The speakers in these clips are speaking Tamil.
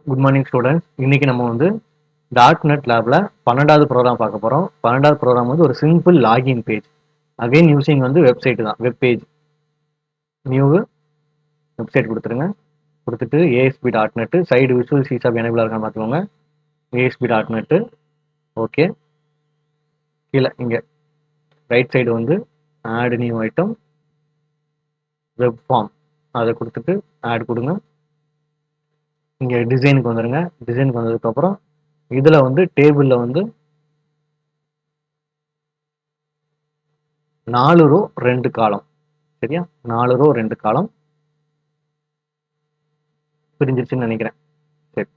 Good morning students. இன்னைக்கு நம்ம வந்து டாட் நெட் லேப்ல 12வது ப்ரோக்ராம் பார்க்க போறோம். 12வது ப்ரோக்ராம் வந்து ஒரு simple login page. Again using வந்து வெப்சைட் தான், வெப் பேஜ். நியூ வெப்சைட் கொடுத்துருங்க. கொடுத்துட்டு ASP dot net side visual C sharp enable இருக்கான்னு பார்த்துக்கோங்க. ASP dot net okay. கீழே இங்கே ரைட் சைடு வந்து add new item web form அதை கொடுத்துட்டு ஆட் கொடுங்க. இங்கே டிசைனுக்கு வந்துடுங்க. டிசைனுக்கு வந்ததுக்கப்புறம் இதில் வந்து டேபிளில் வந்து 4 ரோ 2 காலம். சரியா? 4 ரோ 2 காலம் பிரிஞ்சிருச்சுன்னு நினைக்கிறேன். சரி,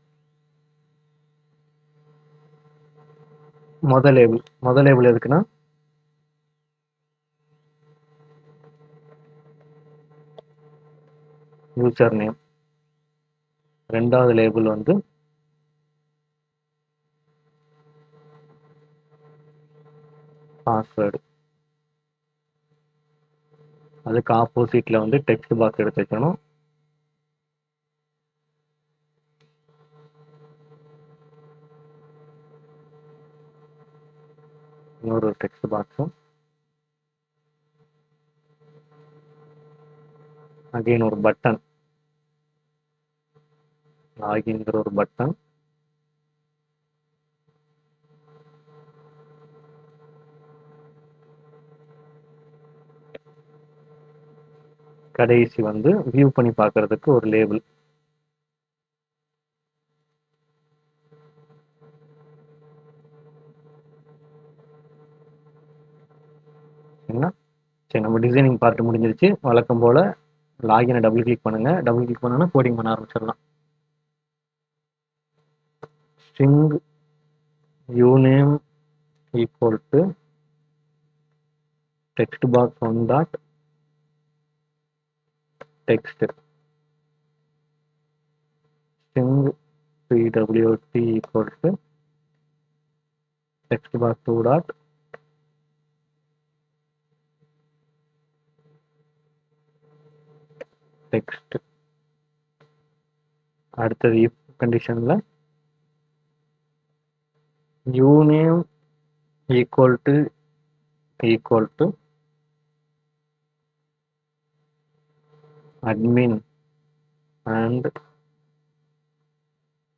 முதல் லேபிள் எதுக்குன்னா யூசர் நேம். ரெண்டாவது லேபிள் வந்து பாஸ்வேர்டு. அதுக்கு ஆப்போசிட்ல வந்து டெக்ஸ்ட் பாக்ஸ் எடுத்து வைக்கணும். இன்னொரு டெக்ஸ்ட் பாக்ஸும் அகைன் ஒரு பட்டன், லாகின்ங்கிற ஒரு பட்டன். கடைசி வந்து வியூ பண்ணி பார்க்கறதுக்கு ஒரு லேபிள். என்ன சரி, நம்ம டிசைனிங் பார்ட் முடிஞ்சிருச்சு. வழக்கம் போல லாகினை டபுள் கிளிக் பண்ணுங்க. டபுள் கிளிக் பண்ணோன்னா கோடிங் பண்ண ஆரம்பிச்சிடலாம். String uname equal to text box 1 dot text. String pwt equal to text box 2 dot text. அடுத்தது if கண்டிஷன்ல uname equal to admin and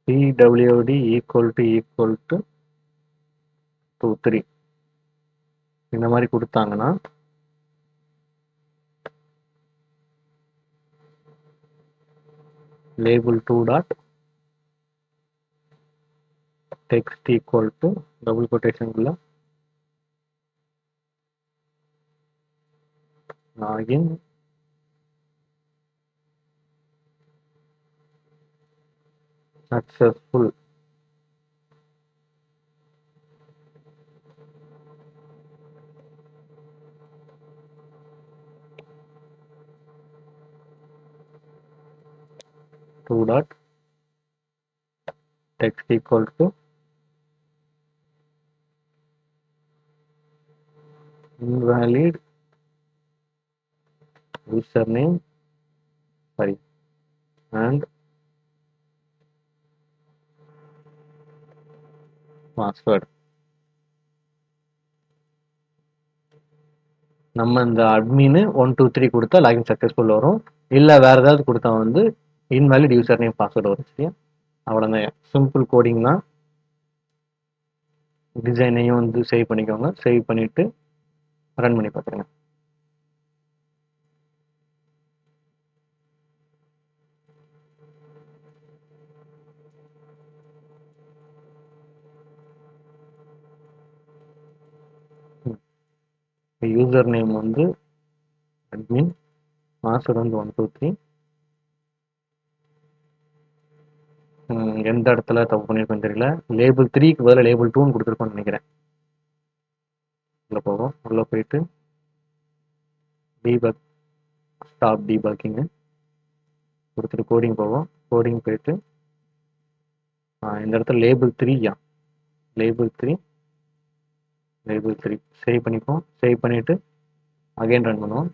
pwd equal to 2 3. இந்த மாதிரி கொடுத்தாங்கன்னா label 2 dot text equal to double quotation குள்ள login successful. Two dot text equal to invalid username and password. நம்ம இந்த அட்மின் 1 2 3 கொடுத்தா லாகின் சக்சஸ்ஃபுல் வரும். இல்லை வேற ஏதாவது கொடுத்தா வந்து இன்வாலிட் யூசர் நேம் பாஸ்வேர்டு வரும். சரியா? அவ்வளோதான், சிம்பிள் கோடிங் தான். டிசைனையும் வந்து சேவ் பண்ணிக்கோங்க. சேவ் பண்ணிட்டு ரன் பண்ணி பார்த்துருங்க. யூசர் நேம் வந்து அட்மின், பாஸ்வேர்டு வந்து 1 2 3. எந்த இடத்துல தப்பு பண்ணியிருக்கோன்னு தெரியல. லேபிள் 3க்கு பதில் லேபிள் 2ன்னு கொடுத்துருக்கோன்னு நினைக்கிறேன். உள்ள போவோம். உள்ள போயிட்டு டீபக், ஸ்டாப் டீபக்கிங் கொடுத்துட்டு கோடிங் போவோம். கோடிங் போயிட்டு இந்த இடத்துல லேபிள் 3 லேபிள் 3 சேவ் பண்ணிப்போம். சேவ் பண்ணிட்டு அகைன் ரன் பண்ணுவோம்.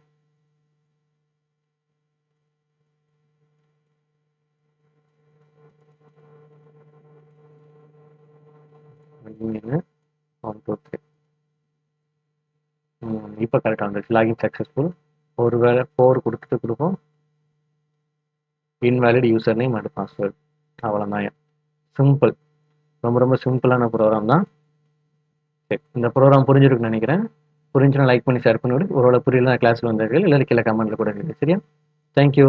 யூனியன் 1 2 3 இப்போ கரெக்டாக வந்துருச்சு. Login successful. ஒருவேளை 4 கொடுப்போம். Invalid user name and password. அவ்வளோதான். சிம்பிள். ரொம்ப ரொம்ப சிம்பிளான ப்ரோக்ராம் தான். சரி, இந்த ப்ரோக்ராம் புரிஞ்சிருக்குன்னு நினைக்கிறேன். புரிஞ்சுன்னா லைக் பண்ணி ஷேர் பண்ணி விடு. ஒருவேளை புரியல கிளாஸில் வந்தார்கள் இல்லை கீழே கமெண்ட்டில் கூட இருக்குது. சரியா? தேங்க்யூ.